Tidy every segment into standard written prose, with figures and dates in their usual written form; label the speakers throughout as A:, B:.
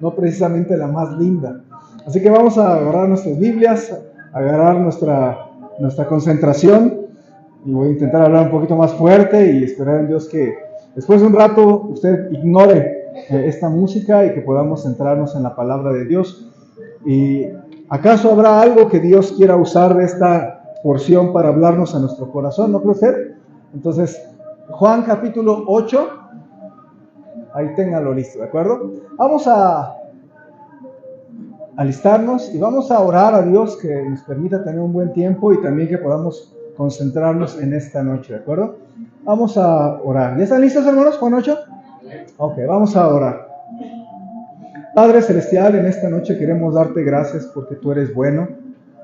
A: no precisamente la más linda. Así que vamos a agarrar nuestras Biblias, agarrar nuestra concentración, y voy a intentar hablar un poquito más fuerte y esperar en Dios que después de un rato usted ignore esta música y que podamos centrarnos en la palabra de Dios. ¿Y acaso habrá algo que Dios quiera usar de esta porción para hablarnos a nuestro corazón? ¿No cree usted? Entonces, Juan capítulo 8, ahí ténganlo listo, ¿de acuerdo? Vamos a alistarnos y vamos a orar a Dios que nos permita tener un buen tiempo y también que podamos concentrarnos en esta noche, ¿de acuerdo? Vamos a orar. ¿Ya están listos, hermanos? Juan 8. Ok, vamos a orar. Padre Celestial, en esta noche queremos darte gracias porque tú eres bueno,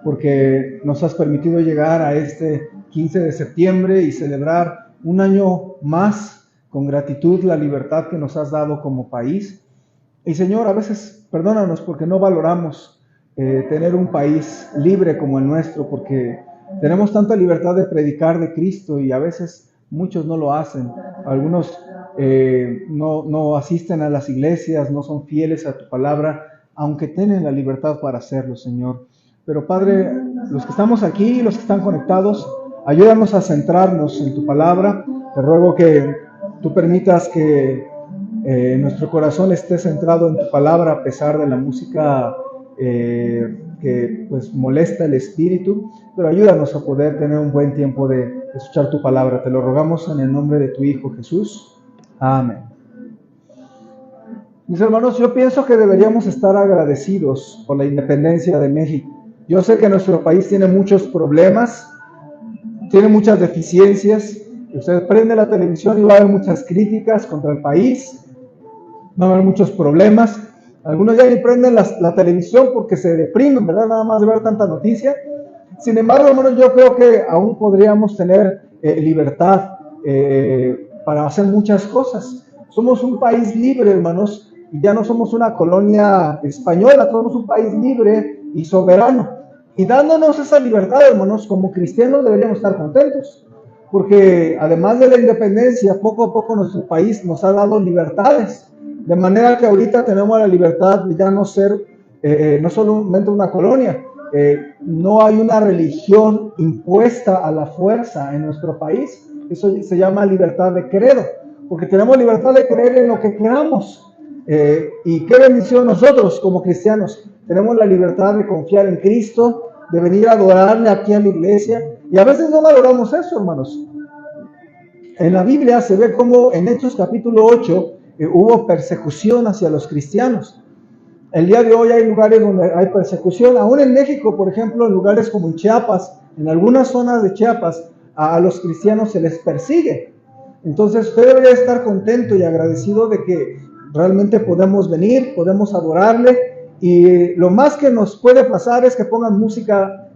A: porque nos has permitido llegar a este 15 de septiembre y celebrar un año más con gratitud la libertad que nos has dado como país. Y Señor, a veces perdónanos porque no valoramos tener un país libre como el nuestro, porque tenemos tanta libertad de predicar de Cristo y a veces muchos no lo hacen. Algunos no asisten a las iglesias, no son fieles a tu palabra, aunque tienen la libertad para hacerlo, Señor. Pero Padre, los que estamos aquí, los que están conectados, ayúdanos a centrarnos en tu palabra. Te ruego que tú permitas que nuestro corazón esté centrado en tu palabra a pesar de la música que pues molesta el espíritu, pero ayúdanos a poder tener un buen tiempo de escuchar tu palabra. Te lo rogamos en el nombre de tu Hijo Jesús. Amén. Mis hermanos, yo pienso que deberíamos estar agradecidos por la independencia de México. Yo sé que nuestro país tiene muchos problemas, tiene muchas deficiencias. Usted prende la televisión y va a haber muchas críticas contra el país, va a haber muchos problemas. Algunos ya ni prenden la televisión porque se deprimen, ¿verdad? Nada más de ver tanta noticia. Sin embargo, hermanos, yo creo que aún podríamos tener libertad para hacer muchas cosas. Somos un país libre, hermanos, y ya no somos una colonia española, somos un país libre y soberano. Y dándonos esa libertad, hermanos, como cristianos deberíamos estar contentos, porque además de la independencia, poco a poco nuestro país nos ha dado libertades, de manera que ahorita tenemos la libertad de ya no ser, no solamente una colonia, no hay una religión impuesta a la fuerza en nuestro país. Eso se llama libertad de credo, porque tenemos libertad de creer en lo que queramos. Y qué bendición nosotros como cristianos. Tenemos la libertad de confiar en Cristo, de venir a adorarle aquí a la iglesia. Y a veces no valoramos eso, hermanos. En la Biblia se ve como en Hechos capítulo 8 hubo persecución hacia los cristianos. El día de hoy hay lugares donde hay persecución. Aún en México, por ejemplo, en lugares como en Chiapas, en algunas zonas de Chiapas, a los cristianos se les persigue. Entonces usted debería estar contento y agradecido de que realmente podemos venir, podemos adorarle, y lo más que nos puede pasar es que pongan música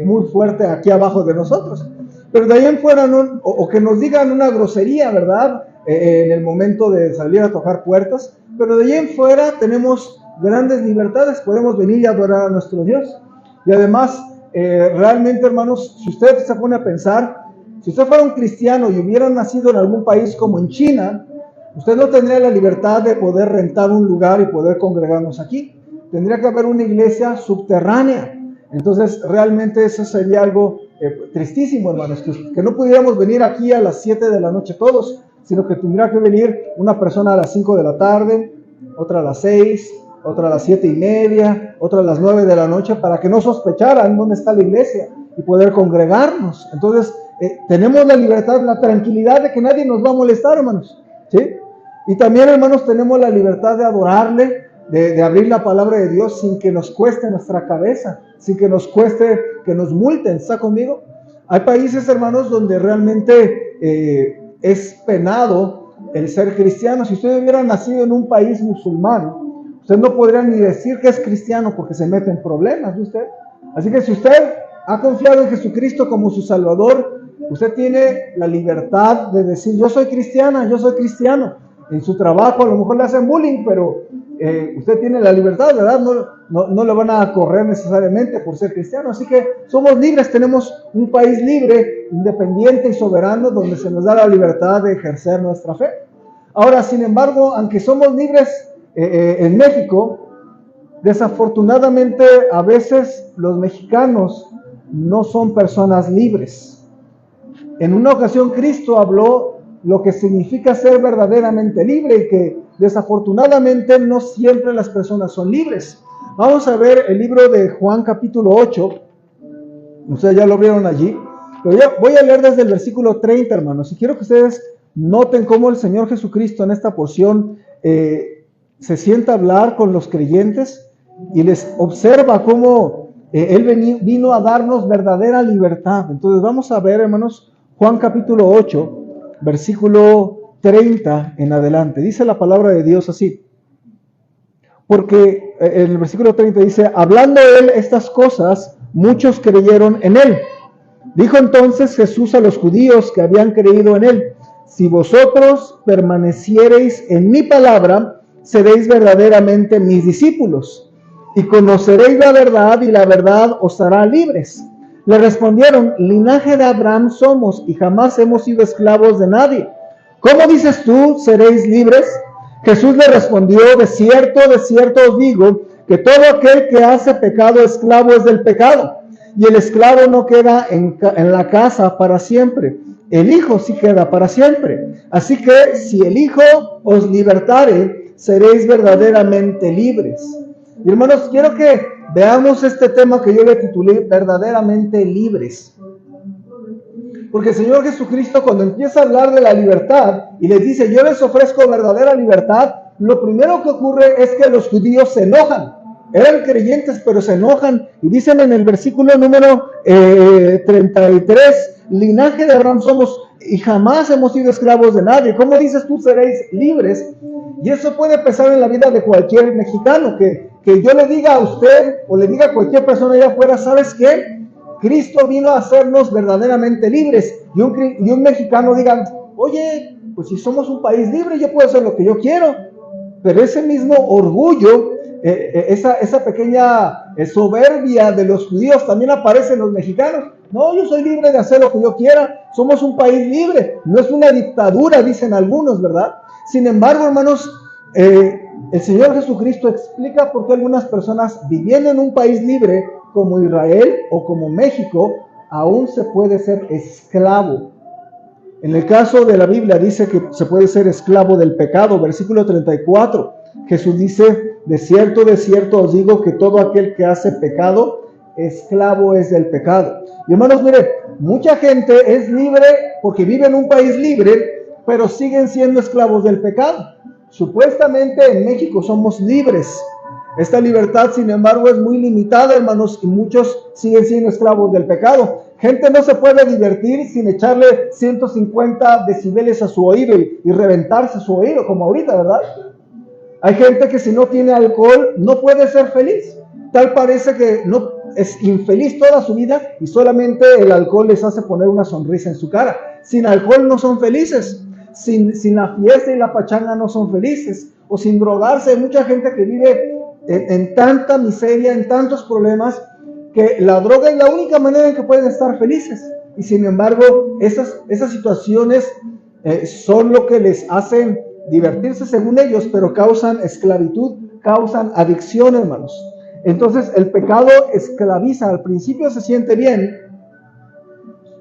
A: muy fuerte aquí abajo de nosotros, pero de ahí en fuera no, o que nos digan una grosería, ¿verdad? En el momento de salir a tocar puertas, pero de ahí en fuera tenemos grandes libertades, podemos venir y adorar a nuestro Dios. Y además, realmente, hermanos, si usted se pone a pensar, si usted fuera un cristiano y hubiera nacido en algún país como en China, usted no tendría la libertad de poder rentar un lugar y poder congregarnos aquí. Tendría que haber una iglesia subterránea. Entonces, realmente eso sería algo tristísimo, hermanos, que no pudiéramos venir aquí a las 7 de la noche todos, sino que tendría que venir una persona a las 5 de la tarde, otra a las 6, otra a las 7:30, otra a las 9 de la noche, para que no sospecharan dónde está la iglesia y poder congregarnos. Entonces, tenemos la libertad, la tranquilidad de que nadie nos va a molestar, hermanos, ¿sí? Y también, hermanos, tenemos la libertad de adorarle, de abrir la palabra de Dios sin que nos cueste nuestra cabeza, sin que nos cueste que nos multen. ¿Está conmigo? Hay países, hermanos, donde realmente es penado el ser cristiano. Si usted hubiera nacido en un país musulmán, usted no podría ni decir que es cristiano porque se mete en problemas, ¿ve usted? Así que si usted ha confiado en Jesucristo como su Salvador, usted tiene la libertad de decir: yo soy cristiana, yo soy cristiano. En su trabajo a lo mejor le hacen bullying, pero usted tiene la libertad, ¿verdad? No le van a correr necesariamente por ser cristiano. Así que somos libres, tenemos un país libre, independiente y soberano, donde se nos da la libertad de ejercer nuestra fe. Ahora, sin embargo, aunque somos libres, en México, desafortunadamente a veces los mexicanos no son personas libres. En una ocasión Cristo habló lo que significa ser verdaderamente libre y que desafortunadamente no siempre las personas son libres. Vamos a ver el libro de Juan capítulo 8, ustedes ya lo vieron allí, pero ya voy a leer desde el versículo 30, hermanos, y quiero que ustedes noten cómo el Señor Jesucristo en esta porción se sienta a hablar con los creyentes y les observa cómo Él vino a darnos verdadera libertad. Entonces vamos a ver, hermanos, Juan capítulo 8, versículo 30 en adelante. Dice la palabra de Dios así. Porque en el versículo 30 dice, hablando Él estas cosas, muchos creyeron en Él. Dijo entonces Jesús a los judíos que habían creído en Él, si vosotros permaneciereis en mi palabra, seréis verdaderamente mis discípulos, y conoceréis la verdad, y la verdad os hará libres. Le respondieron, linaje de Abraham somos, y jamás hemos sido esclavos de nadie. ¿Cómo dices tú, seréis libres? Jesús le respondió, de cierto os digo, que todo aquel que hace pecado, esclavo es del pecado. Y el esclavo no queda en la casa para siempre. El Hijo sí queda para siempre. Así que si el Hijo os libertare, seréis verdaderamente libres. Y hermanos, quiero que veamos este tema que yo le titulé verdaderamente libres. Porque el Señor Jesucristo, cuando empieza a hablar de la libertad y les dice, yo les ofrezco verdadera libertad, lo primero que ocurre es que los judíos se enojan. Eran creyentes, pero se enojan. Y dicen en el versículo número 33, linaje de Abraham somos y jamás hemos sido esclavos de nadie. ¿Cómo dices tú seréis libres? Y eso puede pasar en la vida de cualquier mexicano, que yo le diga a usted o le diga a cualquier persona allá afuera, ¿sabes qué? Cristo vino a hacernos verdaderamente libres. Y un mexicano diga, oye, pues si somos un país libre, yo puedo hacer lo que yo quiero. Pero ese mismo orgullo, esa pequeña soberbia de los judíos también aparece en los mexicanos. No, yo soy libre de hacer lo que yo quiera. Somos un país libre. No es una dictadura, dicen algunos, ¿verdad? Sin embargo, hermanos, el Señor Jesucristo explica por qué algunas personas viviendo en un país libre como Israel o como México, aún se puede ser esclavo. En el caso de la Biblia dice que se puede ser esclavo del pecado. Versículo 34, Jesús dice, de cierto os digo que todo aquel que hace pecado, esclavo es del pecado. Y hermanos, mire, mucha gente es libre porque vive en un país libre, pero siguen siendo esclavos del pecado. Supuestamente en México somos libres. Esta libertad, sin embargo, es muy limitada, hermanos, y muchos siguen siendo esclavos del pecado. Gente no se puede divertir sin echarle 150 decibeles a su oído y reventarse su oído, como ahorita, ¿verdad? Hay gente que si no tiene alcohol no puede ser feliz. Tal parece que no es infeliz toda su vida y solamente el alcohol les hace poner una sonrisa en su cara. Sin alcohol no son felices. Sin la fiesta y la pachanga no son felices. O sin drogarse. Hay mucha gente que vive en tanta miseria, en tantos problemas, que la droga es la única manera en que pueden estar felices. Y sin embargo, esas situaciones son lo que les hacen divertirse según ellos, pero causan esclavitud, causan adicción, hermanos. Entonces el pecado esclaviza. Al principio se siente bien,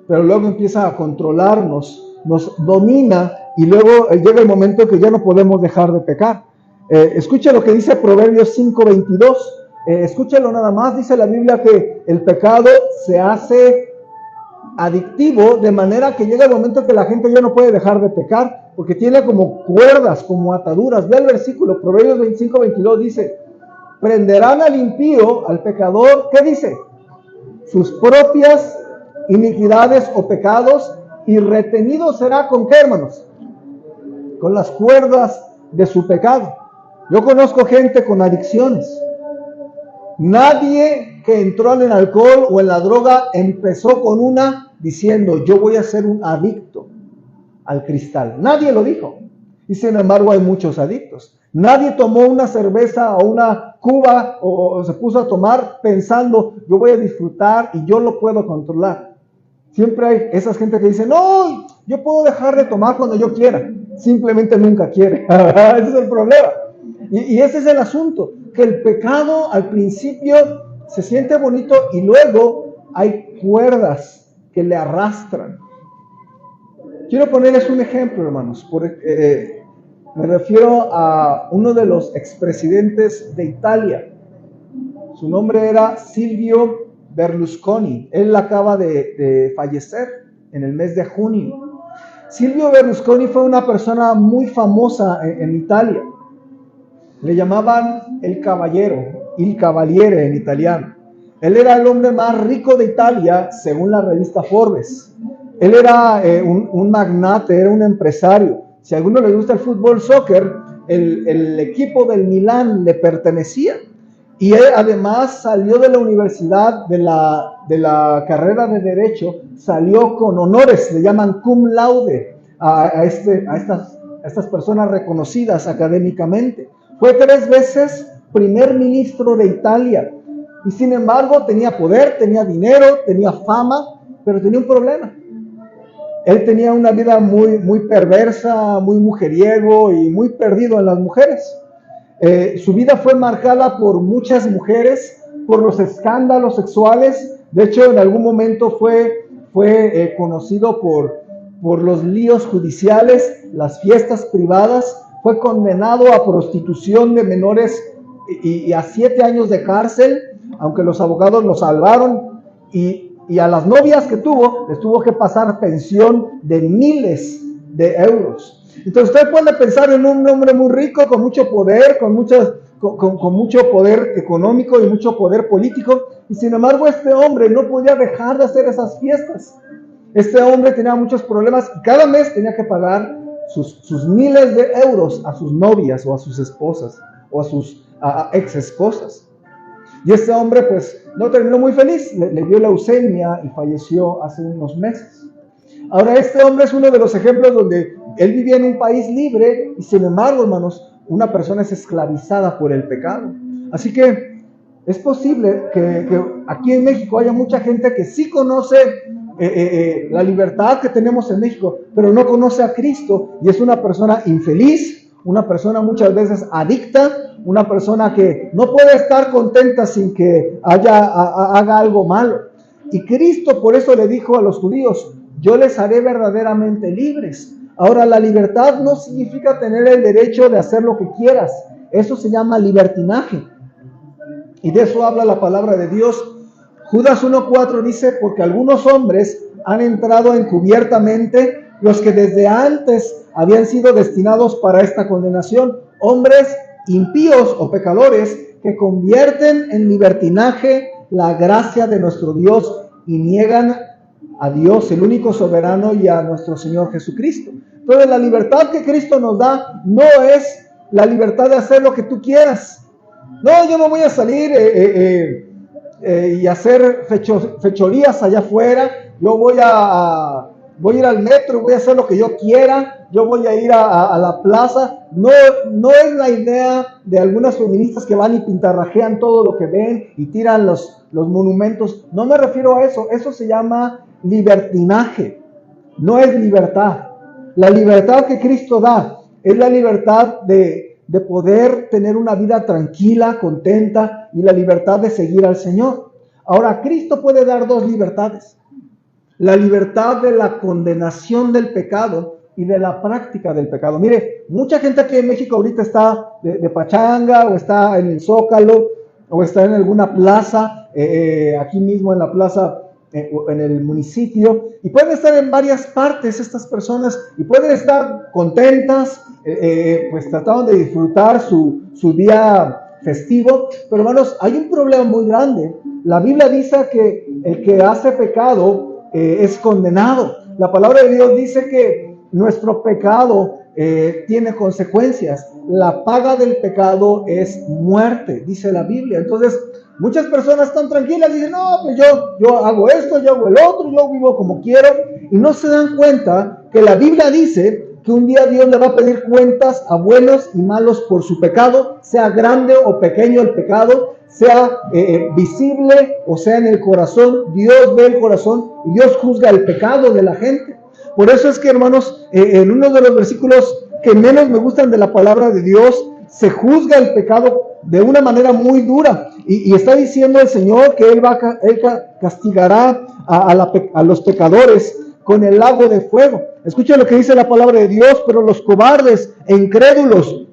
A: pero luego empieza a controlarnos, nos domina y luego llega el momento que ya no podemos dejar de pecar. Escuche lo que dice Proverbios 5:22. Escúchelo nada más. Dice la Biblia que el pecado se hace adictivo de manera que llega el momento que la gente ya no puede dejar de pecar porque tiene como cuerdas, como ataduras. Ve el versículo, Proverbios 25:22 dice, prenderán al impío, al pecador, ¿qué dice? Sus propias iniquidades o pecados, y retenido será ¿con qué, hermanos? Con las cuerdas de su pecado. Yo conozco gente con adicciones. Nadie que entró en el alcohol o en la droga empezó con una diciendo, yo voy a ser un adicto al cristal. Nadie lo dijo. Y sin embargo hay muchos adictos. Nadie tomó una cerveza o una cuba o se puso a tomar pensando, yo voy a disfrutar y yo lo puedo controlar. Siempre hay esas gente que dice, no, yo puedo dejar de tomar cuando yo quiera. Simplemente nunca quiere. Ese es el problema. Y ese es el asunto, que el pecado al principio se siente bonito y luego hay cuerdas que le arrastran. Quiero ponerles un ejemplo, hermanos. Me refiero a uno de los expresidentes de Italia. Su nombre era Silvio Berlusconi. Él acaba de fallecer en el mes de junio. Silvio Berlusconi fue una persona muy famosa en Italia. Le llamaban el caballero, il cavaliere en italiano. Él era el hombre más rico de Italia, según la revista Forbes. Él era un magnate, era un empresario. Si a alguno le gusta el fútbol, soccer, el equipo del Milán le pertenecía. Y él además salió de la universidad, de la carrera de Derecho, salió con honores, le llaman cum laude a estas personas reconocidas académicamente. Fue 3 veces primer ministro de Italia. Y sin embargo tenía poder, tenía dinero, tenía fama, pero tenía un problema. Él tenía una vida muy perversa, muy mujeriego y muy perdido en las mujeres. Su vida fue marcada por muchas mujeres, por los escándalos sexuales. De hecho, en algún momento fue conocido por los líos judiciales, las fiestas privadas. Fue condenado a prostitución de menores y a 7 años de cárcel, aunque los abogados lo salvaron. Y a las novias que tuvo, les tuvo que pasar pensión de miles de euros. Entonces usted puede pensar en un hombre muy rico, con mucho poder, con mucho poder económico y mucho poder político, y sin embargo este hombre no podía dejar de hacer esas fiestas. Este hombre tenía muchos problemas y cada mes tenía que pagar sus miles de euros a sus novias o a sus esposas o a sus ex esposas. Y este hombre pues no terminó muy feliz, le dio leucemia y falleció hace unos meses. Ahora este hombre es uno de los ejemplos donde él vivía en un país libre y sin embargo, hermanos, una persona es esclavizada por el pecado. Así que es posible que aquí en México haya mucha gente que sí conoce la libertad que tenemos en México, pero no conoce a Cristo y es una persona infeliz, una persona muchas veces adicta, una persona que no puede estar contenta sin que haga algo malo. Y Cristo por eso le dijo a los judíos: yo les haré verdaderamente libres. Ahora, la libertad no significa tener el derecho de hacer lo que quieras. Eso se llama libertinaje. Y de eso habla la palabra de Dios. Judas 1:4 dice: porque algunos hombres han entrado encubiertamente, los que desde antes habían sido destinados para esta condenación, hombres impíos o pecadores que convierten en libertinaje la gracia de nuestro Dios y niegan a Dios, el único soberano, y a nuestro Señor Jesucristo. Entonces la libertad que Cristo nos da no es la libertad de hacer lo que tú quieras. No, yo no voy a salir y hacer fechorías allá afuera. Yo voy a ir al metro, voy a hacer lo que yo quiera. Yo voy a ir a la plaza. No es la idea de algunas feministas que van y pintarrajean todo lo que ven y tiran los monumentos. No me refiero a eso. Eso se llama libertinaje. No es libertad. La libertad que Cristo da es la libertad de poder tener una vida tranquila, contenta, y la libertad de seguir al Señor. Ahora, Cristo puede dar 2 libertades: la libertad de la condenación del pecado y de la práctica del pecado. Mire, mucha gente aquí en México ahorita está de pachanga, o está en el Zócalo, o está en alguna plaza, aquí mismo en la plaza, en el municipio, y pueden estar en varias partes estas personas, y pueden estar contentas, pues tratando de disfrutar su día festivo. Pero hermanos, hay un problema muy grande. La Biblia dice que el que hace pecado es condenado. La palabra de Dios dice que nuestro pecado tiene consecuencias. La paga del pecado es muerte, dice la Biblia. Entonces muchas personas están tranquilas, dicen: no, pues yo hago esto, yo hago el otro, yo vivo como quiero, y no se dan cuenta que la Biblia dice que un día Dios le va a pedir cuentas a buenos y malos por su pecado, sea grande o pequeño el pecado, sea visible o sea en el corazón. Dios ve el corazón y Dios juzga el pecado de la gente. Por eso es que, hermanos, en uno de los versículos que menos me gustan de la palabra de Dios se juzga el pecado de una manera muy dura. Y está diciendo el Señor que Él castigará a los pecadores con el lago de fuego. Escuchen lo que dice la palabra de Dios: pero los cobardes e incrédulos,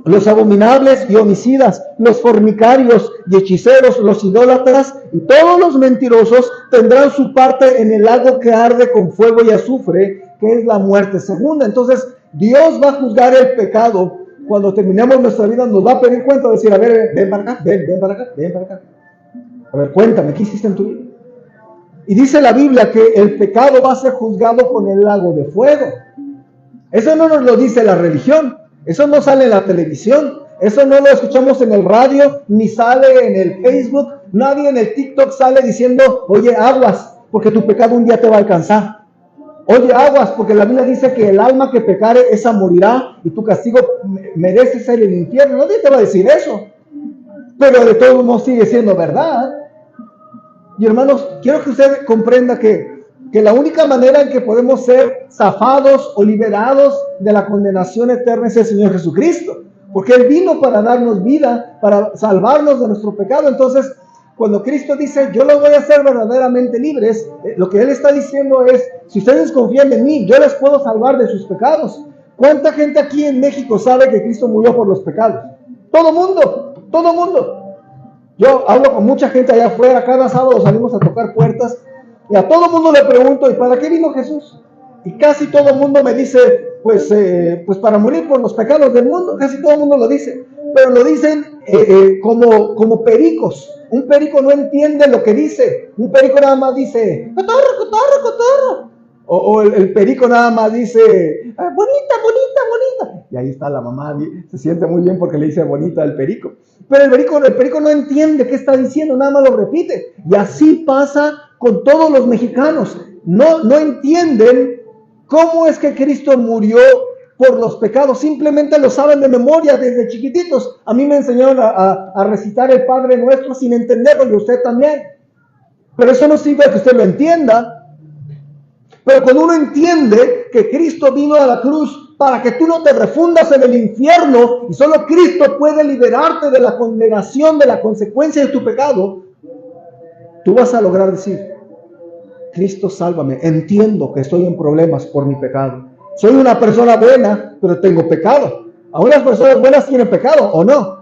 A: los abominables y homicidas, los fornicarios y hechiceros, los idólatras y todos los mentirosos tendrán su parte en el lago que arde con fuego y azufre, que es la muerte segunda. Entonces, Dios va a juzgar el pecado. Cuando terminemos nuestra vida, nos va a pedir cuenta, decir: a ver, ven para acá, ven para acá, ven para acá. A ver, cuéntame, ¿qué hiciste en tu vida? Y dice la Biblia que el pecado va a ser juzgado con el lago de fuego. Eso no nos lo dice la religión. Eso no sale en la televisión, eso no lo escuchamos en el radio, ni sale en el Facebook. Nadie en el TikTok sale diciendo: oye, aguas, porque tu pecado un día te va a alcanzar. Oye, aguas, porque la Biblia dice que el alma que pecare, esa morirá, y tu castigo merece ser el infierno. Nadie te va a decir eso, pero de todos modos sigue siendo verdad. Y hermanos, quiero que usted comprenda que la única manera en que podemos ser zafados o liberados de la condenación eterna es el Señor Jesucristo, porque Él vino para darnos vida, para salvarnos de nuestro pecado. Entonces, cuando Cristo dice: yo los voy a hacer verdaderamente libres, lo que Él está diciendo es: si ustedes confían en mí, yo les puedo salvar de sus pecados. ¿Cuánta gente aquí en México sabe que Cristo murió por los pecados? Todo mundo, todo mundo. Yo hablo con mucha gente allá afuera, cada sábado salimos a tocar puertas, y a todo mundo le pregunto: ¿y para qué vino Jesús? Y casi todo el mundo me dice: pues para morir por los pecados del mundo. Casi todo el mundo lo dice, pero lo dicen como pericos. Un perico no entiende lo que dice. Un perico nada más dice: cotorro, cotorro, cotorro. O el perico nada más dice: bonita, bonita, bonita. Y ahí está la mamá, se siente muy bien porque le dice bonita al perico. Pero el perico no entiende qué está diciendo, nada más lo repite. Y así pasa con todos los mexicanos. No entienden cómo es que Cristo murió por los pecados. Simplemente lo saben de memoria desde chiquititos. A mí me enseñaron a recitar el Padre Nuestro sin entenderlo, y usted también. Pero eso no sirve que usted lo entienda. Pero cuando uno entiende que Cristo vino a la cruz para que tú no te refundas en el infierno, y solo Cristo puede liberarte de la condenación, de la consecuencia de tu pecado, tú vas a lograr decir: Cristo, sálvame, entiendo que estoy en problemas por mi pecado. Soy una persona buena, pero tengo pecado. ¿Aún las personas buenas tienen pecado o no?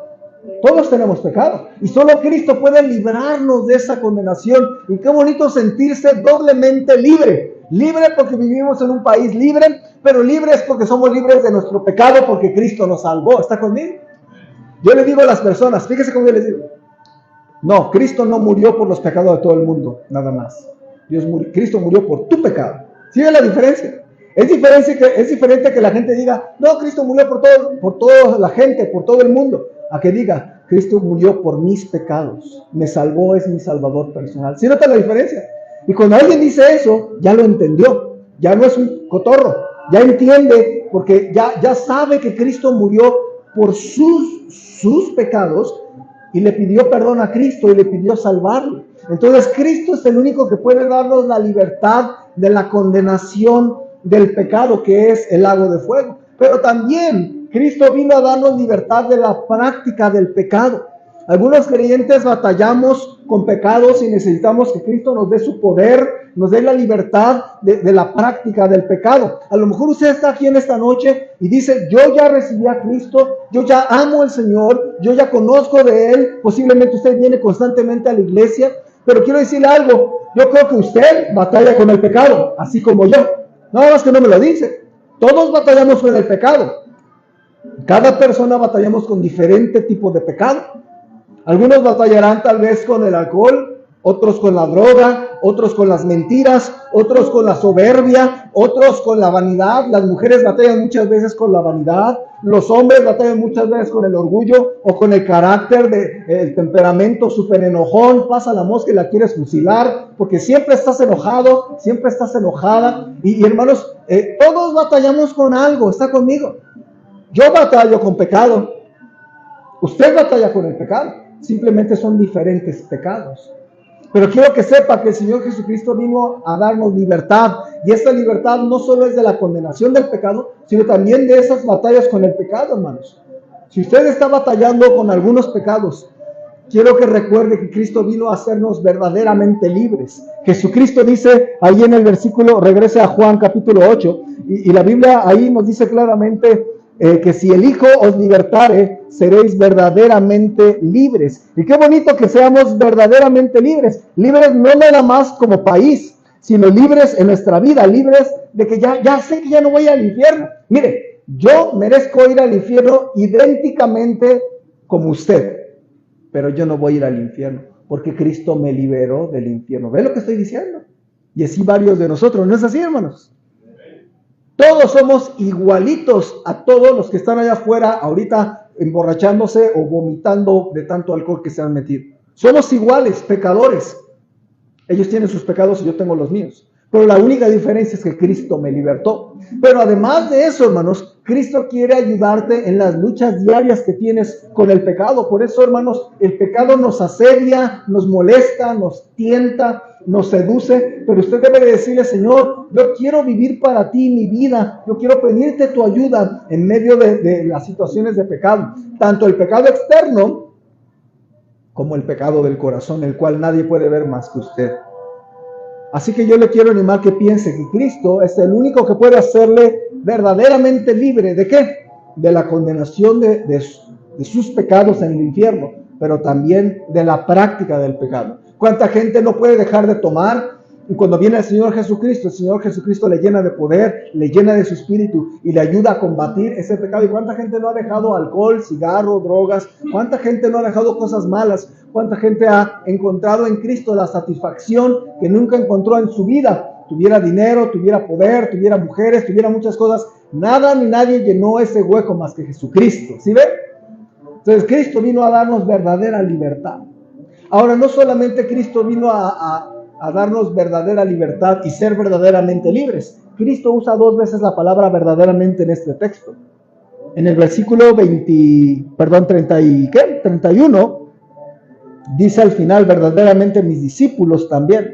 A: Todos tenemos pecado, y solo Cristo puede librarnos de esa condenación. Y qué bonito sentirse doblemente libre. Libre porque vivimos en un país libre, pero libres porque somos libres de nuestro pecado, porque Cristo nos salvó. ¿Está conmigo? Yo le digo a las personas, fíjese cómo yo les digo: no, Cristo no murió por los pecados de todo el mundo, nada más. Cristo murió por tu pecado. ¿Sí ven la diferencia? Es diferente que la gente diga: no, Cristo murió por toda la gente, por todo el mundo, a que diga: Cristo murió por mis pecados, me salvó, es mi salvador personal. ¿Sí nota la diferencia? Y cuando alguien dice eso, ya lo entendió, ya no es un cotorro, ya entiende, porque ya sabe que Cristo murió por sus pecados, y le pidió perdón a Cristo y le pidió salvarlo. Entonces Cristo es el único que puede darnos la libertad de la condenación del pecado, que es el lago de fuego. Pero también Cristo vino a darnos libertad de la práctica del pecado. Algunos creyentes batallamos con pecados y necesitamos que Cristo nos dé su poder, nos dé la libertad de la práctica del pecado. A lo mejor usted está aquí en esta noche y dice: yo ya recibí a Cristo, yo ya amo al Señor, yo ya conozco de Él. Posiblemente usted viene constantemente a la iglesia, pero quiero decirle algo: yo creo que usted batalla con el pecado, así como yo. Nada más que no me lo dice. Todos batallamos con el pecado. Cada persona batallamos con diferente tipo de pecado. Algunos batallarán tal vez con el alcohol, otros con la droga, otros con las mentiras, otros con la soberbia, otros con la vanidad. Las mujeres batallan muchas veces con la vanidad, los hombres batallan muchas veces con el orgullo o con el carácter, el temperamento súper enojón. Pasa la mosca y la quieres fusilar porque siempre estás enojado, siempre estás enojada. Y hermanos, todos batallamos con algo. ¿Está conmigo? Yo batallo con pecado, usted batalla con el pecado. Simplemente son diferentes pecados. Pero quiero que sepa que el Señor Jesucristo vino a darnos libertad. Y esta libertad no solo es de la condenación del pecado, sino también de esas batallas con el pecado, hermanos. Si usted está batallando con algunos pecados, quiero que recuerde que Cristo vino a hacernos verdaderamente libres. Jesucristo dice ahí en el versículo, regrese a Juan capítulo 8, y la Biblia ahí nos dice claramente que si el Hijo os libertare, seréis verdaderamente libres. Y qué bonito que seamos verdaderamente libres. Libres no nada más como país, sino libres en nuestra vida, libres de que ya sé que ya no voy al infierno. Mire, yo merezco ir al infierno idénticamente como usted, pero yo no voy a ir al infierno, porque Cristo me liberó del infierno. ¿Ve lo que estoy diciendo? Y así varios de nosotros, ¿no es así, hermanos? Todos somos igualitos a todos los que están allá afuera ahorita emborrachándose o vomitando de tanto alcohol que se han metido. Somos iguales, pecadores. Ellos tienen sus pecados y yo tengo los míos. Pero la única diferencia es que Cristo me libertó. Pero además de eso, hermanos, Cristo quiere ayudarte en las luchas diarias que tienes con el pecado. Por eso, hermanos, el pecado nos asedia, nos molesta, nos tienta, nos seduce. Pero usted debe decirle, Señor, yo quiero vivir para ti mi vida. Yo quiero pedirte tu ayuda en medio de las situaciones de pecado. Tanto el pecado externo como el pecado del corazón, el cual nadie puede ver más que usted. Así que yo le quiero animar que piense que Cristo es el único que puede hacerle verdaderamente libre. ¿De qué? De la condenación de sus pecados en el infierno, pero también de la práctica del pecado. ¿Cuánta gente no puede dejar de tomar? Y cuando viene el Señor Jesucristo le llena de poder, le llena de su espíritu y le ayuda a combatir ese pecado. ¿Y cuánta gente no ha dejado alcohol, cigarro, drogas? ¿Cuánta gente no ha dejado cosas malas? ¿Cuánta gente ha encontrado en Cristo la satisfacción que nunca encontró en su vida? Tuviera dinero, tuviera poder, tuviera mujeres, tuviera muchas cosas. Nada ni nadie llenó ese hueco más que Jesucristo. ¿Sí ven? Entonces Cristo vino a darnos verdadera libertad. Ahora, no solamente Cristo vino a darnos verdadera libertad y ser verdaderamente libres. Cristo usa 2 veces la palabra verdaderamente en este texto. En el versículo 31, dice al final, verdaderamente mis discípulos también.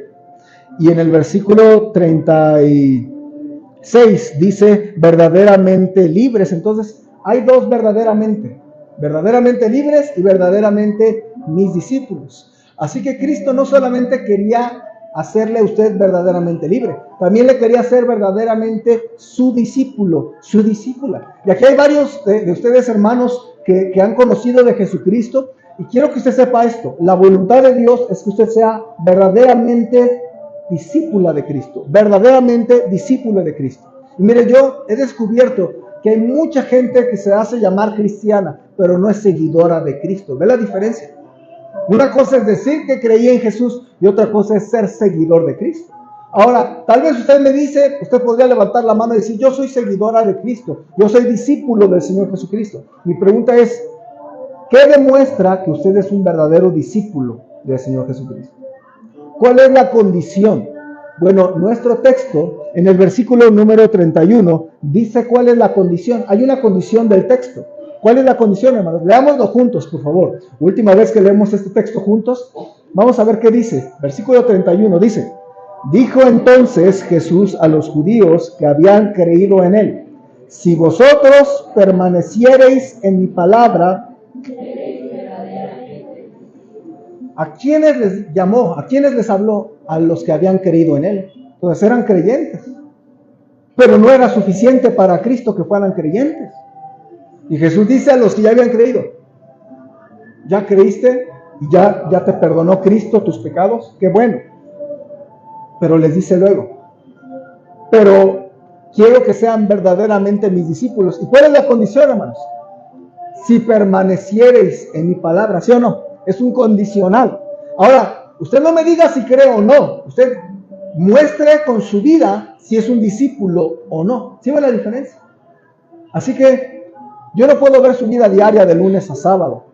A: Y en el versículo 36 dice, verdaderamente libres. Entonces, hay 2 verdaderamente libres y verdaderamente mis discípulos. Así que Cristo no solamente quería hacerle a usted verdaderamente libre, también le quería hacer verdaderamente su discípulo, su discípula. Y aquí hay varios de ustedes, hermanos, que han conocido de Jesucristo, y quiero que usted sepa esto: la voluntad de Dios es que usted sea verdaderamente discípula de Cristo, verdaderamente discípulo de Cristo. Y mire, yo he descubierto que hay mucha gente que se hace llamar cristiana, pero no es seguidora de Cristo. ¿Ve la diferencia? Una cosa es decir que creía en Jesús y otra cosa es ser seguidor de Cristo. Ahora, tal vez usted me dice, usted podría levantar la mano y decir, yo soy seguidora de Cristo, yo soy discípulo del Señor Jesucristo. Mi pregunta es, ¿qué demuestra que usted es un verdadero discípulo del Señor Jesucristo? ¿Cuál es la condición? Bueno, nuestro texto, en el versículo número 31, dice cuál es la condición. Hay una condición del texto. ¿Cuál es la condición, hermanos? Leámoslo juntos, por favor. Última vez que leemos este texto juntos, vamos a ver qué dice. Versículo 31 dice, dijo entonces Jesús a los judíos que habían creído en él, si vosotros permaneciereis en mi palabra, ¿a quiénes les llamó? ¿A quiénes les habló? A los que habían creído en él. Entonces eran creyentes. Pero no era suficiente para Cristo que fueran creyentes. Y Jesús dice a los que ya habían creído, ¿ya creíste? ¿Y ya te perdonó Cristo tus pecados? ¡Qué bueno! Pero les dice luego, pero quiero que sean verdaderamente mis discípulos. ¿Y cuál es la condición, hermanos? Si permaneciereis en mi palabra, ¿sí o no? Es un condicional. Ahora, usted no me diga si cree o no. Usted muestre con su vida si es un discípulo o no. ¿Sí ve la diferencia? Así que yo no puedo ver su vida diaria de lunes a sábado,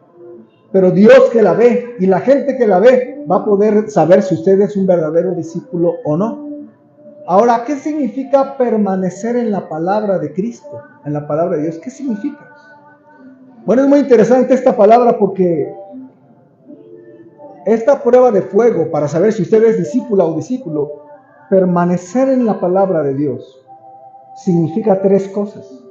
A: pero Dios que la ve y la gente que la ve va a poder saber si usted es un verdadero discípulo o no. Ahora, ¿qué significa permanecer en la palabra de Cristo, en la palabra de Dios? ¿Qué significa? Bueno, es muy interesante esta palabra porque esta prueba de fuego para saber si usted es discípula o discípulo, permanecer en la palabra de Dios, significa 3 cosas.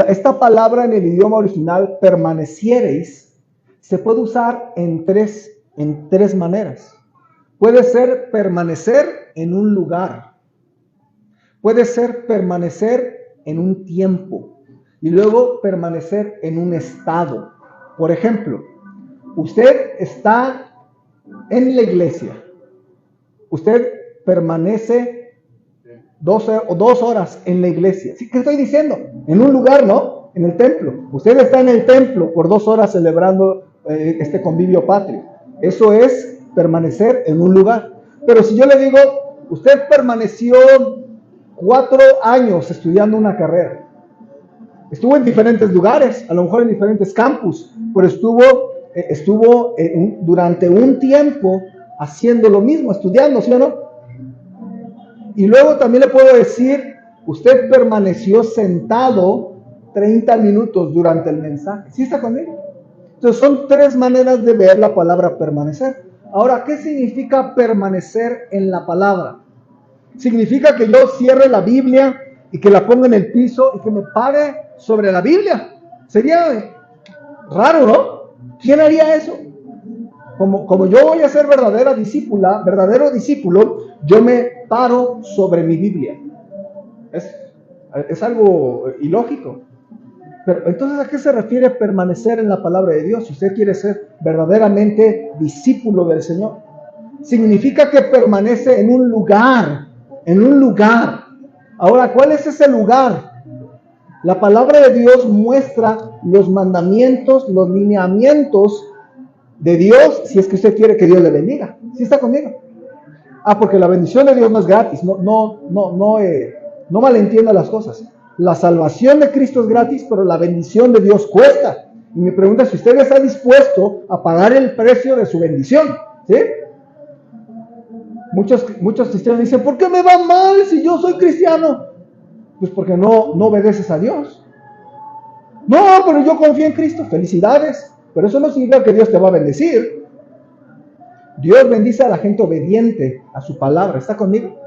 A: Esta palabra en el idioma original, permaneciereis, se puede usar en tres maneras. Puede ser permanecer en un lugar. Puede ser permanecer en un tiempo. Y luego permanecer en un estado. Por ejemplo, usted está en la iglesia. Usted permanece 2 horas en la iglesia. ¿Sí? ¿Qué estoy diciendo? En un lugar, ¿no? En el templo. Usted está en el templo por 2 horas celebrando este convivio patrio. Eso es permanecer en un lugar. Pero si yo le digo, usted permaneció 4 años estudiando una carrera. Estuvo en diferentes lugares, a lo mejor en diferentes campus, pero estuvo durante un tiempo haciendo lo mismo, estudiando, ¿sí o no? Y luego también le puedo decir, usted permaneció sentado 30 minutos durante el mensaje. ¿Sí está conmigo? Entonces son 3 maneras de ver la palabra permanecer. Ahora, ¿qué significa permanecer en la palabra? ¿Significa que yo cierre la Biblia y que la ponga en el piso y que me pare sobre la Biblia? Sería raro, ¿no? ¿Quién haría eso? Como yo voy a ser verdadero discípulo, yo me paro sobre mi Biblia. Es algo ilógico. Pero entonces, ¿a qué se refiere permanecer en la palabra de Dios? Si usted quiere ser verdaderamente discípulo del Señor, significa que permanece en un lugar. Ahora, ¿cuál es ese lugar? La palabra de Dios muestra los mandamientos, los lineamientos de Dios, si es que usted quiere que Dios le bendiga. ¿Sí está conmigo? Porque la bendición de Dios no es gratis. No malentienda las cosas. La salvación de Cristo es gratis, pero la bendición de Dios cuesta. Y mi pregunta es si usted está dispuesto a pagar el precio de su bendición. ¿Sí? Muchos cristianos dicen, ¿por qué me va mal si yo soy cristiano? Pues porque no obedeces a Dios. No, pero yo confío en Cristo. Felicidades. Pero eso no significa que Dios te va a bendecir. Dios bendice a la gente obediente a su palabra. ¿Está conmigo?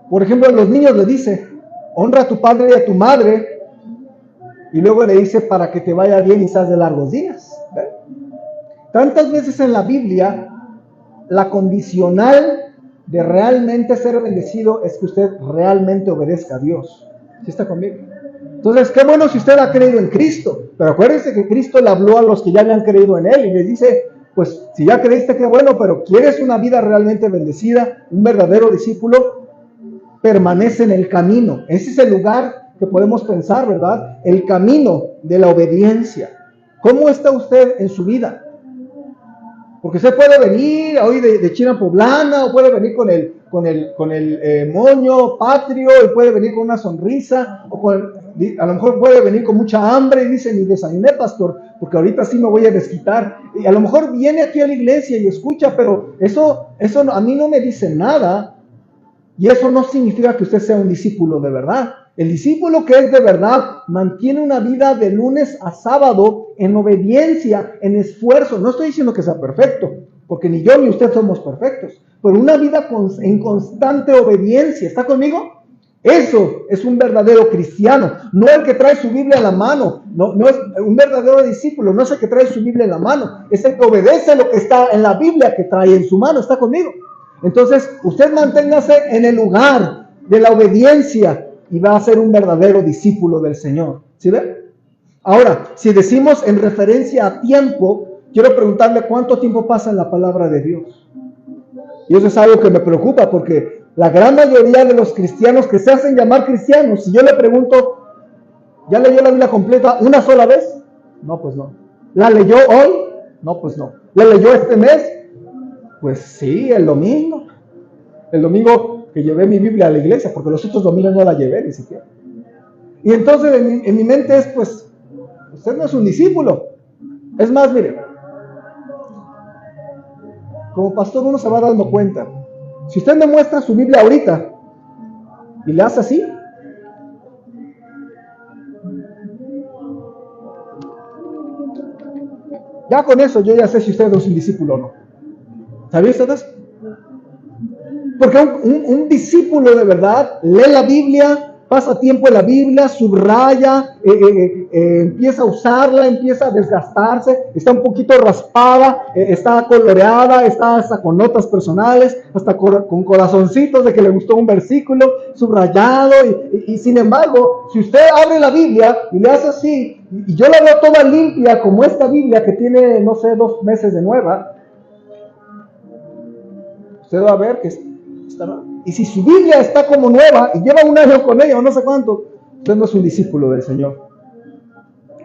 A: Por ejemplo, a los niños le dice, honra a tu padre y a tu madre. Y luego le dice, para que te vaya bien y seas de largos días. ¿Ve? Tantas veces en la Biblia, la condicional de realmente ser bendecido es que usted realmente obedezca a Dios. ¿Sí está conmigo? Entonces, qué bueno si usted ha creído en Cristo, pero acuérdense que Cristo le habló a los que ya habían creído en Él y les dice, pues si ya creíste, qué bueno, pero quieres una vida realmente bendecida, un verdadero discípulo, permanece en el camino. Ese es el lugar que podemos pensar, ¿verdad? El camino de la obediencia. ¿Cómo está usted en su vida? Porque usted puede venir hoy de China poblana, o puede venir con el moño patrio, y puede venir con una sonrisa, a lo mejor puede venir con mucha hambre y dice, ni desayuné, pastor, porque ahorita sí me voy a desquitar. Y a lo mejor viene aquí a la iglesia y escucha, pero eso a mí no me dice nada, y eso no significa que usted sea un discípulo de verdad. El discípulo que es de verdad mantiene una vida de lunes a sábado en obediencia, en esfuerzo. No estoy diciendo que sea perfecto, porque ni yo ni usted somos perfectos, pero una vida en constante obediencia. ¿Está conmigo? Eso es un verdadero cristiano, no el que trae su Biblia en la mano. No es un verdadero discípulo, no es el que trae su Biblia en la mano, es el que obedece lo que está en la Biblia que trae en su mano. ¿Está conmigo? Entonces, usted manténgase en el lugar de la obediencia y va a ser un verdadero discípulo del Señor. ¿Sí ve? Ahora, si decimos en referencia a tiempo, quiero preguntarle cuánto tiempo pasa en la palabra de Dios. Y eso es algo que me preocupa, porque la gran mayoría de los cristianos que se hacen llamar cristianos, si yo le pregunto, ¿ya leyó la Biblia completa una sola vez? No, pues no. ¿La leyó hoy? No, pues no. ¿La leyó este mes? Pues sí, el domingo. El domingo que llevé mi Biblia a la iglesia, porque los otros domingos no la llevé ni siquiera. Y entonces en mi mente es, pues, usted no es un discípulo. Es más, mire, como pastor uno se va dando cuenta. Si usted me muestra su Biblia ahorita y le hace así, ya con eso yo ya sé si usted es un discípulo o no. ¿Sabía ustedes? Porque un discípulo de verdad lee la Biblia, pasa tiempo en la Biblia, subraya, empieza a usarla, empieza a desgastarse, está un poquito raspada, está coloreada, está hasta con notas personales, hasta con corazoncitos de que le gustó un versículo, subrayado, y sin embargo, si usted abre la Biblia y le hace así, y yo la veo toda limpia, como esta Biblia que tiene, no sé, 2 meses de nueva, usted va a ver que está. Y si su Biblia está como nueva y lleva 1 año con ella o no sé cuánto, usted no es un discípulo del Señor.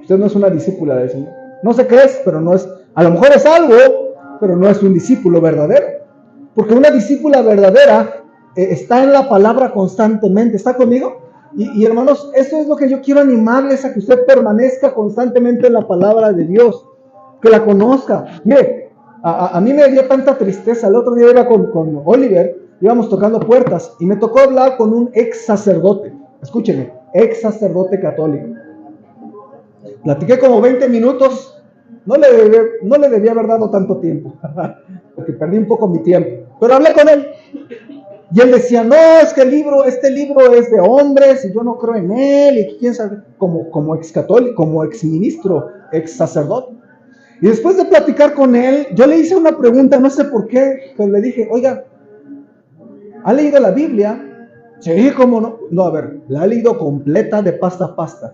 A: Usted no es una discípula del Señor. No sé qué es, pero no es. A lo mejor es algo, pero no es un discípulo verdadero. Porque una discípula verdadera está en la palabra constantemente. ¿Está conmigo? Y hermanos, eso es lo que yo quiero animarles a que usted permanezca constantemente en la palabra de Dios. Que la conozca. Mire, a mí me dio tanta tristeza. El otro día iba con Oliver, íbamos tocando puertas y me tocó hablar con un ex sacerdote. Escúcheme, ex sacerdote católico. Platiqué como 20 minutos. No le debía haber dado tanto tiempo, porque perdí un poco mi tiempo. Pero hablé con él. Y él decía, no, es que este libro es de hombres y yo no creo en él. Y quién sabe, como ex católico, como ex ministro, ex sacerdote. Y después de platicar con él, yo le hice una pregunta, no sé por qué, pero le dije, oiga, ¿ha leído la Biblia? Sí, ¿cómo no? No, a ver, la ha leído completa de pasta a pasta.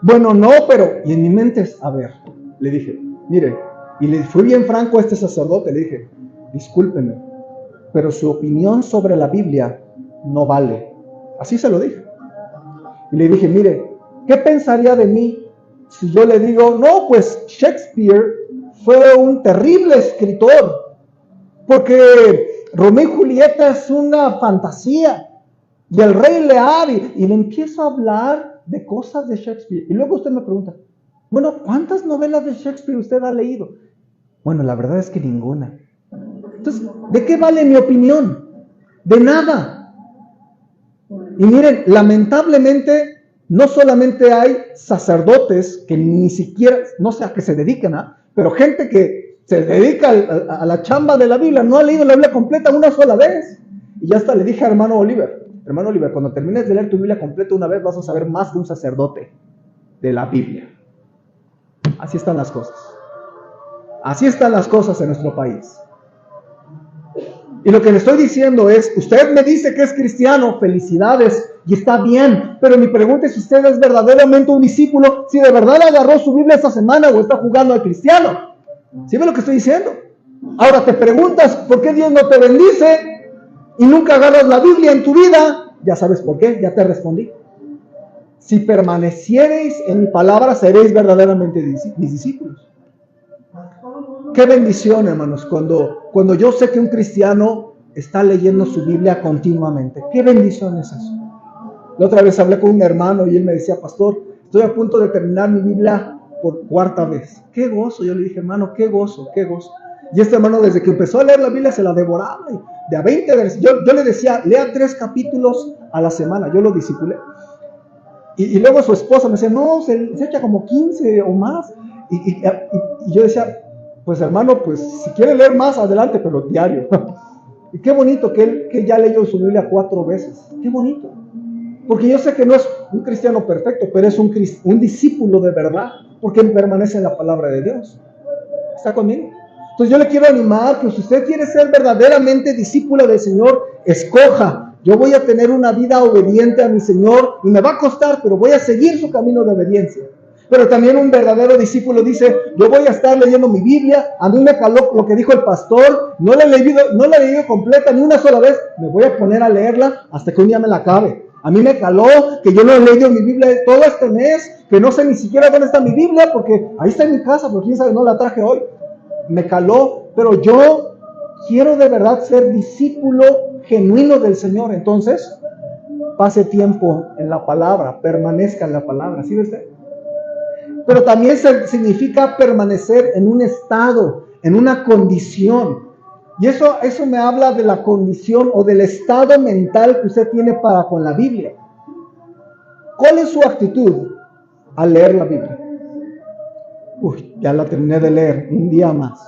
A: Bueno, no, pero... Y en mi mente es, a ver, le dije, mire, y le fui bien franco a este sacerdote, le dije, discúlpeme, pero su opinión sobre la Biblia no vale. Así se lo dije. Y le dije, mire, ¿qué pensaría de mí si yo le digo, no, pues Shakespeare fue un terrible escritor, porque Romeo y Julieta es una fantasía, y el Rey Lear, y le empiezo a hablar de cosas de Shakespeare, y luego usted me pregunta, bueno, ¿cuántas novelas de Shakespeare usted ha leído? Bueno, la verdad es que ninguna. Entonces, ¿de qué vale mi opinión? De nada. Y miren, lamentablemente, no solamente hay sacerdotes que ni siquiera, no sé a qué se dedican, pero gente que se dedica a la chamba de la Biblia, no ha leído la Biblia completa una sola vez. Y ya hasta le dije a hermano Oliver, cuando termines de leer tu Biblia completa una vez, vas a saber más de un sacerdote de la Biblia. Así están las cosas. Así están las cosas en nuestro país. Y lo que le estoy diciendo es, usted me dice que es cristiano, felicidades, y está bien, pero mi pregunta es si usted es verdaderamente un discípulo, si de verdad agarró su Biblia esta semana o está jugando al cristiano. ¿Sí ve lo que estoy diciendo? Ahora te preguntas, ¿por qué Dios no te bendice y nunca agarras la Biblia en tu vida? Ya sabes por qué, ya te respondí. Si permaneciereis en mi palabra, seréis verdaderamente mis discípulos. Qué bendición, hermanos, cuando yo sé que un cristiano está leyendo su Biblia continuamente. Qué bendición es eso. La otra vez hablé con un hermano y él me decía, pastor, estoy a punto de terminar mi Biblia por 4ª vez. Qué gozo. Yo le dije, hermano, qué gozo, qué gozo. Y este hermano, desde que empezó a leer la Biblia, se la devoraba. De a 20 veces. Yo le decía, lea 3 capítulos a la semana. Yo lo discipulé. Y luego su esposa me decía, no, se echa como 15 o más. Y yo decía, pues hermano, pues si quiere leer más, adelante, pero diario. Y qué bonito que él ya leyó su Biblia 4 veces. Qué bonito. Porque yo sé que no es un cristiano perfecto, pero es un discípulo de verdad, porque él permanece en la palabra de Dios. ¿Está conmigo? Entonces yo le quiero animar que si usted quiere ser verdaderamente discípulo del Señor, escoja. Yo voy a tener una vida obediente a mi Señor y me va a costar, pero voy a seguir su camino de obediencia. Pero también un verdadero discípulo dice, yo voy a estar leyendo mi Biblia, a mí me caló lo que dijo el pastor, no la he leído completa ni una sola vez, me voy a poner a leerla hasta que un día me la acabe. A mí me caló que yo no he leído mi Biblia todo este mes, que no sé ni siquiera dónde está mi Biblia, porque ahí está en mi casa, pero quién sabe, no la traje hoy. Me caló, pero yo quiero de verdad ser discípulo genuino del Señor. Entonces, pase tiempo en la palabra, permanezca en la palabra, ¿sí ve usted? Pero también significa permanecer en un estado, en una condición. Y eso me habla de la condición o del estado mental que usted tiene para con la Biblia. ¿Cuál es su actitud al leer la Biblia? Ya la terminé de leer, un día más.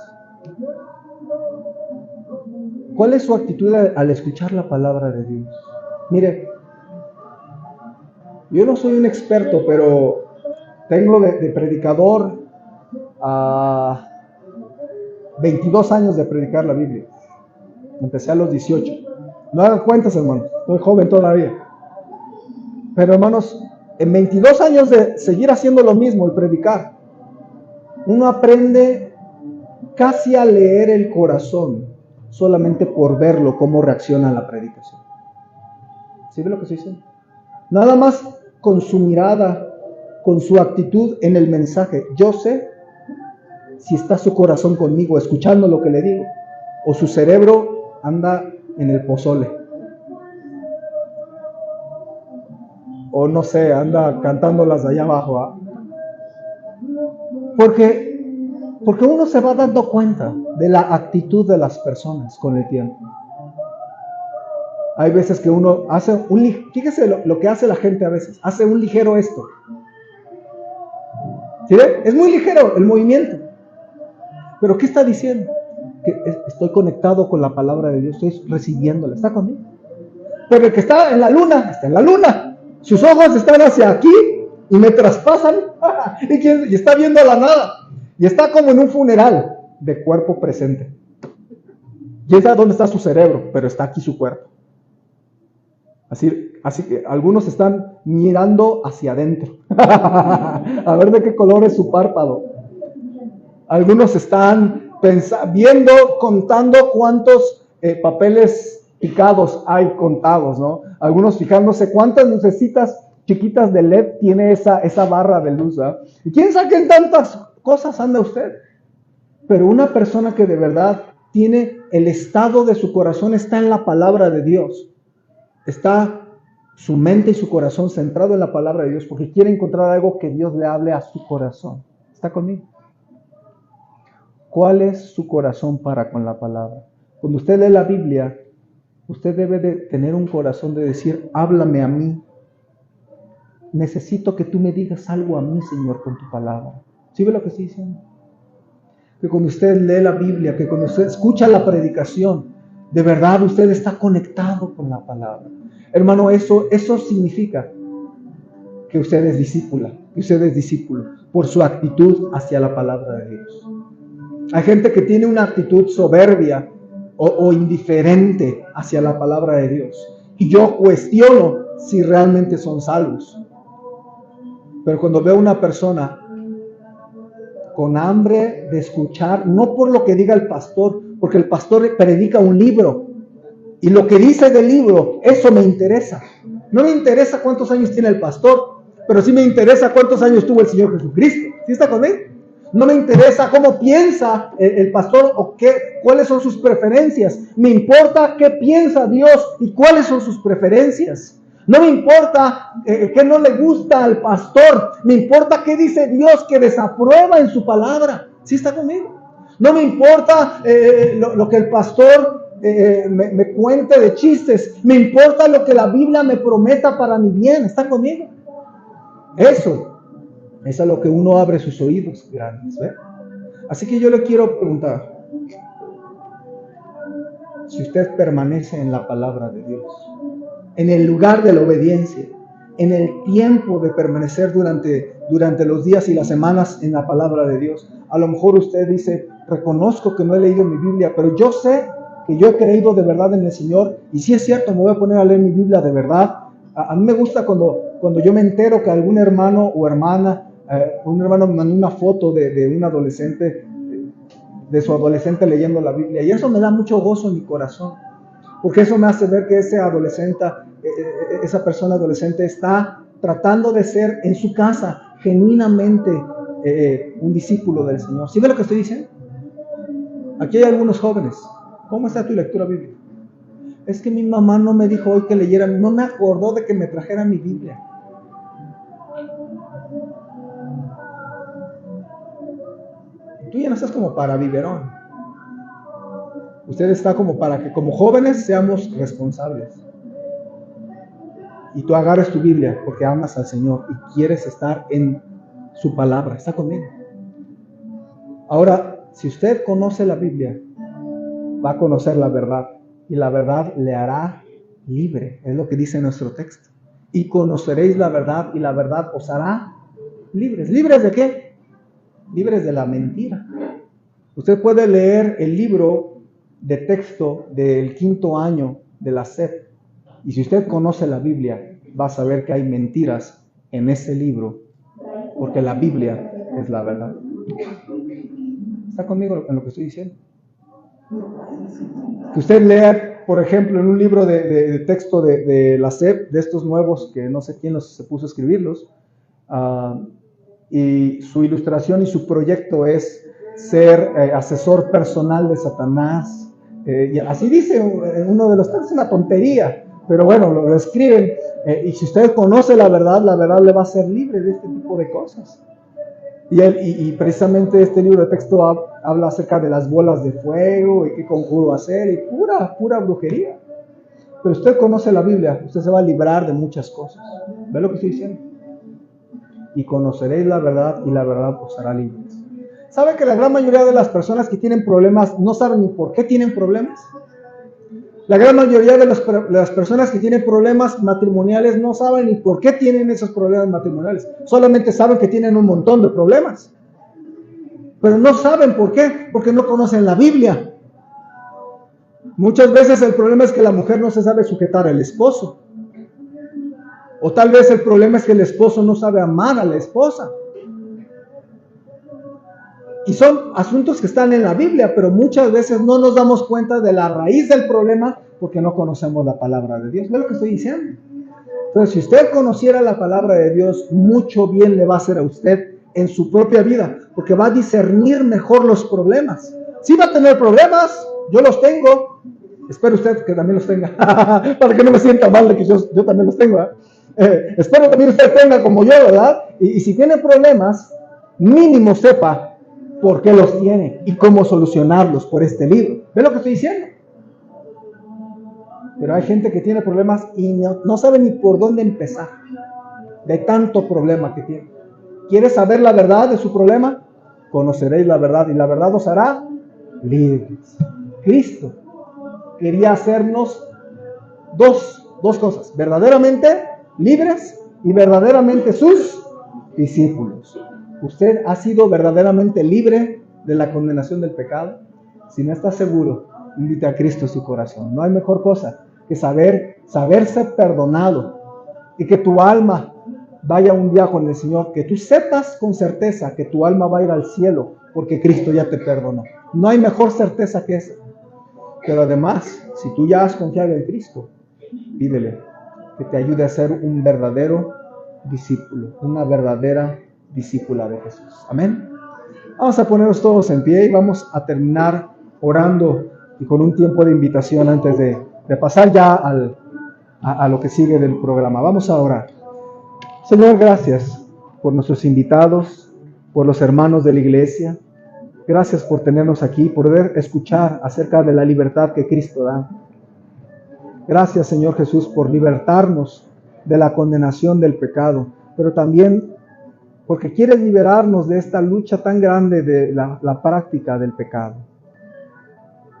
A: ¿Cuál es su actitud al escuchar la palabra de Dios? Mire, Yo no soy un experto, pero tengo de predicador a 22 años de predicar la Biblia. Empecé a los 18. No hagan cuentas, hermanos, estoy joven todavía. Pero, hermanos, en 22 años de seguir haciendo lo mismo y predicar, uno aprende casi a leer el corazón solamente por verlo, cómo reacciona a la predicación. ¿Sí ve lo que estoy diciendo? Nada más con su mirada, con su actitud en el mensaje. Yo sé si está su corazón conmigo, escuchando lo que le digo, o su cerebro anda en el pozole. O no sé, anda cantándolas de allá abajo. Porque uno se va dando cuenta de la actitud de las personas con el tiempo. Hay veces que uno hace fíjese lo que hace la gente a veces, hace un ligero esto. ¿Sí ve? Es muy ligero el movimiento. Pero ¿qué está diciendo? Que estoy conectado con la palabra de Dios, estoy recibiéndola, está conmigo. Pero el que está en la luna, está en la luna. Sus ojos están hacia aquí y me traspasan y está viendo la nada. Y está como en un funeral de cuerpo presente. Y es dónde está su cerebro, pero está aquí su cuerpo. Así que algunos están mirando hacia adentro. A ver de qué color es su párpado. Algunos están viendo, contando cuántos papeles picados hay contados, ¿no? Algunos fijándose cuántas lucecitas chiquitas de LED tiene esa barra de luz, ¿eh? ¿Y quién sabe en tantas cosas anda usted? Pero una persona que de verdad tiene el estado de su corazón está en la palabra de Dios. Está su mente y su corazón centrado en la palabra de Dios porque quiere encontrar algo que Dios le hable a su corazón. ¿Está conmigo? ¿Cuál es su corazón para con la palabra? Cuando usted lee la Biblia, usted debe de tener un corazón de decir, háblame a mí. Necesito que tú me digas algo a mí, Señor, con tu palabra. ¿Sí ve lo que estoy diciendo? Que cuando usted lee la Biblia, que cuando usted escucha la predicación, de verdad usted está conectado con la palabra. Hermano, eso significa que usted es discípula, que usted es discípulo, por su actitud hacia la palabra de Dios. Hay gente que tiene una actitud soberbia o indiferente hacia la palabra de Dios. Y yo cuestiono si realmente son salvos. Pero cuando veo una persona con hambre de escuchar, no por lo que diga el pastor, porque el pastor predica un libro, y lo que dice del libro, eso me interesa. No me interesa cuántos años tiene el pastor, pero sí me interesa cuántos años tuvo el Señor Jesucristo. ¿Sí está conmigo? No me interesa cómo piensa el pastor o cuáles son sus preferencias. Me importa qué piensa Dios y cuáles son sus preferencias. No me importa qué no le gusta al pastor. Me importa qué dice Dios que desaprueba en su palabra. ¿Sí está conmigo? No me importa lo que el pastor me cuente de chistes. Me importa lo que la Biblia me prometa para mi bien. ¿Está conmigo? Eso es a lo que uno abre sus oídos grandes, ¿ve? Así que yo le quiero preguntar, si usted permanece en la palabra de Dios, en el lugar de la obediencia, en el tiempo de permanecer durante los días y las semanas en la palabra de Dios, a lo mejor usted dice, reconozco que no he leído mi Biblia, pero yo sé que yo he creído de verdad en el Señor, y si es cierto, me voy a poner a leer mi Biblia de verdad. A mí me gusta cuando yo me entero que algún hermano o hermana, un hermano me mandó una foto de un adolescente, de su adolescente leyendo la Biblia, y eso me da mucho gozo en mi corazón, porque eso me hace ver que esa persona adolescente está tratando de ser en su casa genuinamente un discípulo del Señor. ¿Sí ve lo que estoy diciendo? Aquí hay algunos jóvenes. ¿Cómo está tu lectura bíblica? Es que mi mamá no me dijo hoy que leyera, no me acordó de que me trajera mi Biblia. Tú ya no estás como para biberón. Usted está como para que como jóvenes seamos responsables. Y tú agarres tu Biblia porque amas al Señor y quieres estar en su palabra. ¿Está conmigo? Ahora, si usted conoce la Biblia, va a conocer la verdad. Y la verdad le hará libre. Es lo que dice nuestro texto. y conoceréis la verdad, y la verdad os hará libres. ¿Libres de qué? Libres de la mentira. Usted puede leer el libro de texto del 5º año de la SEP, y si usted conoce la Biblia, va a saber que hay mentiras en ese libro, porque la Biblia es la verdad. ¿Está conmigo en lo que estoy diciendo? Que usted lea, por ejemplo, en un libro de texto de la SEP, de estos nuevos, que no sé quién se puso a escribirlos, y su ilustración y su proyecto es ser asesor personal de Satanás. Y así dice uno de los textos, es una tontería, pero bueno, lo escriben. Y si usted conoce la verdad le va a hacer libre de este tipo de cosas. Y precisamente este libro de texto habla acerca de las bolas de fuego y qué conjuro hacer, y pura brujería. Pero usted conoce la Biblia, usted se va a librar de muchas cosas. ¿Ve lo que estoy diciendo? Y conoceréis la verdad, y la verdad os hará libres. ¿Sabe que la gran mayoría de las personas que tienen problemas no saben ni por qué tienen problemas? La gran mayoría de las personas que tienen problemas matrimoniales no saben ni por qué tienen esos problemas matrimoniales. Solamente saben que tienen un montón de problemas. Pero no saben por qué, porque no conocen la Biblia. Muchas veces el problema es que la mujer no se sabe sujetar al esposo. O tal vez el problema es que el esposo no sabe amar a la esposa. Y son asuntos que están en la Biblia, pero muchas veces no nos damos cuenta de la raíz del problema porque no conocemos la palabra de Dios. ¿Ve lo que estoy diciendo? Entonces, si usted conociera la palabra de Dios, mucho bien le va a hacer a usted en su propia vida, porque va a discernir mejor los problemas. Sí va a tener problemas, yo los tengo. Espero usted que también los tenga, para que no me sienta mal de que yo también los tengo. Espero que también usted tenga como yo, ¿verdad? Y si tiene problemas, mínimo sepa por qué los tiene y cómo solucionarlos por este libro. ¿Ve lo que estoy diciendo? Pero hay gente que tiene problemas y no sabe ni por dónde empezar, de tanto problema que tiene. ¿Quiere saber la verdad de su problema? Conoceréis la verdad, y la verdad os hará libres. Cristo quería hacernos dos cosas: verdaderamente libres y verdaderamente sus discípulos. ¿Usted ha sido verdaderamente libre de la condenación del pecado? Si no está seguro, invite a Cristo a su corazón. No hay mejor cosa que saberse perdonado, y que tu alma vaya un día con el Señor, que tú sepas con certeza que tu alma va a ir al cielo porque Cristo ya te perdonó. No hay mejor certeza que esa. Pero además, si tú ya has confiado en Cristo, pídele que te ayude a ser un verdadero discípulo, una verdadera discípula de Jesús. Amén. Vamos a ponernos todos en pie y vamos a terminar orando y con un tiempo de invitación antes de pasar ya a lo que sigue del programa. Vamos a orar. Señor, gracias por nuestros invitados, por los hermanos de la iglesia. Gracias por tenernos aquí, por poder escuchar acerca de la libertad que Cristo da. Gracias, Señor Jesús, por libertarnos de la condenación del pecado, pero también porque quieres liberarnos de esta lucha tan grande de la práctica del pecado.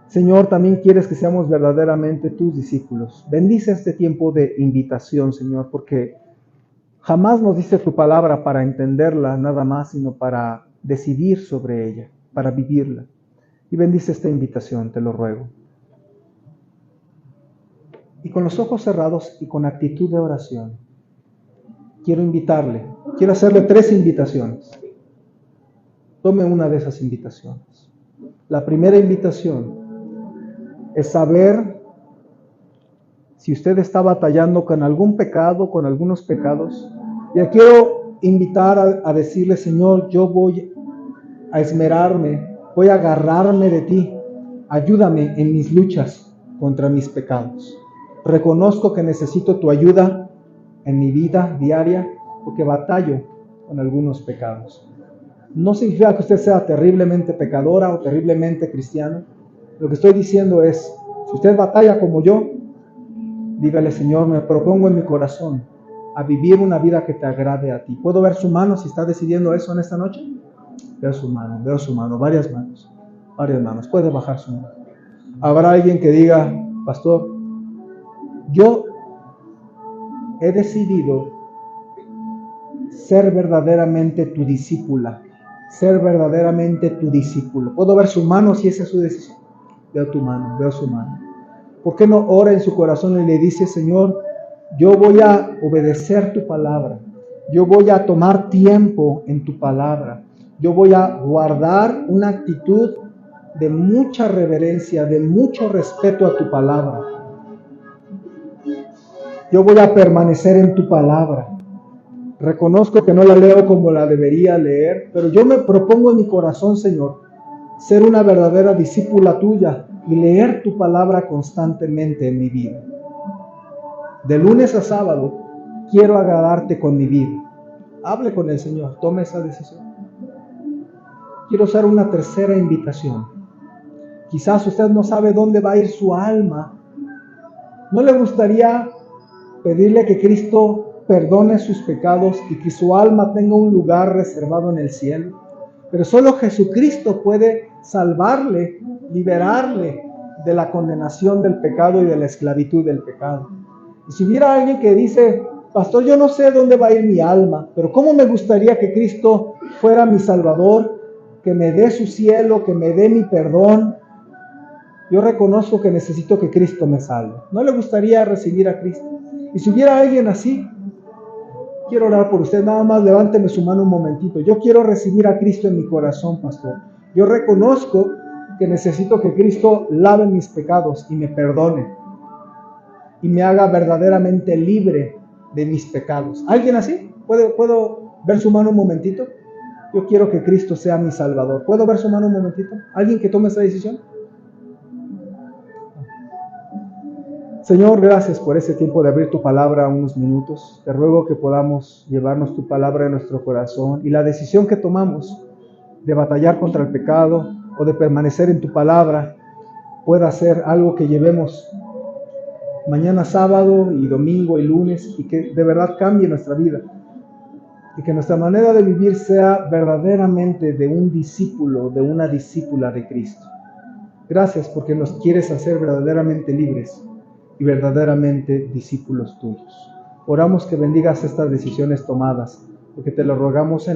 A: Señor, también quieres que seamos verdaderamente tus discípulos. Bendice este tiempo de invitación, Señor, porque jamás nos diste tu palabra para entenderla nada más, sino para decidir sobre ella, para vivirla. Y bendice esta invitación, te lo ruego. Y con los ojos cerrados y con actitud de oración, quiero hacerle 3 invitaciones. Tome una de esas invitaciones. La primera invitación es saber si usted está batallando con algún pecado, con algunos pecados. Y quiero invitar a decirle: Señor, yo voy a esmerarme, voy a agarrarme de ti. Ayúdame en mis luchas contra mis pecados. Reconozco que necesito tu ayuda en mi vida diaria, porque batallo con algunos pecados. No significa que usted sea terriblemente pecadora o terriblemente cristiano. Lo que estoy diciendo es, si usted batalla como yo, dígale: Señor, me propongo en mi corazón a vivir una vida que te agrade a ti. ¿Puedo ver su mano si está decidiendo eso en esta noche? Veo su mano, varias manos. Puede bajar su mano. Habrá alguien que diga: Pastor, yo he decidido ser verdaderamente tu discípula, ser verdaderamente tu discípulo. Puedo ver su mano si esa es su decisión. Veo tu mano, veo su mano. ¿Por qué no ora en su corazón y le dice, Señor, yo voy a obedecer tu palabra, yo voy a tomar tiempo en tu palabra, yo voy a guardar una actitud de mucha reverencia, de mucho respeto a tu palabra. Yo voy a permanecer en tu palabra. Reconozco que no la leo como la debería leer, pero yo me propongo en mi corazón, Señor, ser una verdadera discípula tuya y leer tu palabra constantemente en mi vida. De lunes a sábado, quiero agradarte con mi vida. Hable con el Señor, tome esa decisión. Quiero hacer una tercera invitación. Quizás usted no sabe dónde va a ir su alma. ¿No le gustaría pedirle que Cristo perdone sus pecados y que su alma tenga un lugar reservado en el cielo? Pero solo Jesucristo puede salvarle, liberarle de la condenación del pecado y de la esclavitud del pecado. Y si hubiera alguien que dice, pastor, yo no sé dónde va a ir mi alma, pero cómo me gustaría que Cristo fuera mi Salvador, que me dé su cielo, que me dé mi perdón. Yo reconozco que necesito que Cristo me salve. ¿No le gustaría recibir a Cristo? Y si hubiera alguien así, quiero orar por usted. Nada más levánteme su mano un momentito. Yo quiero recibir a Cristo en mi corazón, pastor. Yo reconozco que necesito que Cristo lave mis pecados y me perdone y me haga verdaderamente libre de mis pecados. ¿Alguien así? ¿Puedo ver su mano un momentito? Yo quiero que Cristo sea mi Salvador. ¿Puedo ver su mano un momentito? ¿Alguien que tome esa decisión? Señor, gracias por ese tiempo de abrir tu palabra unos minutos. Te ruego que podamos llevarnos tu palabra en nuestro corazón y la decisión que tomamos de batallar contra el pecado o de permanecer en tu palabra pueda ser algo que llevemos mañana sábado y domingo y lunes y que de verdad cambie nuestra vida y que nuestra manera de vivir sea verdaderamente de un discípulo, de una discípula de Cristo. Gracias porque nos quieres hacer verdaderamente libres y verdaderamente discípulos tuyos. Oramos que bendigas estas decisiones tomadas, porque te lo rogamos en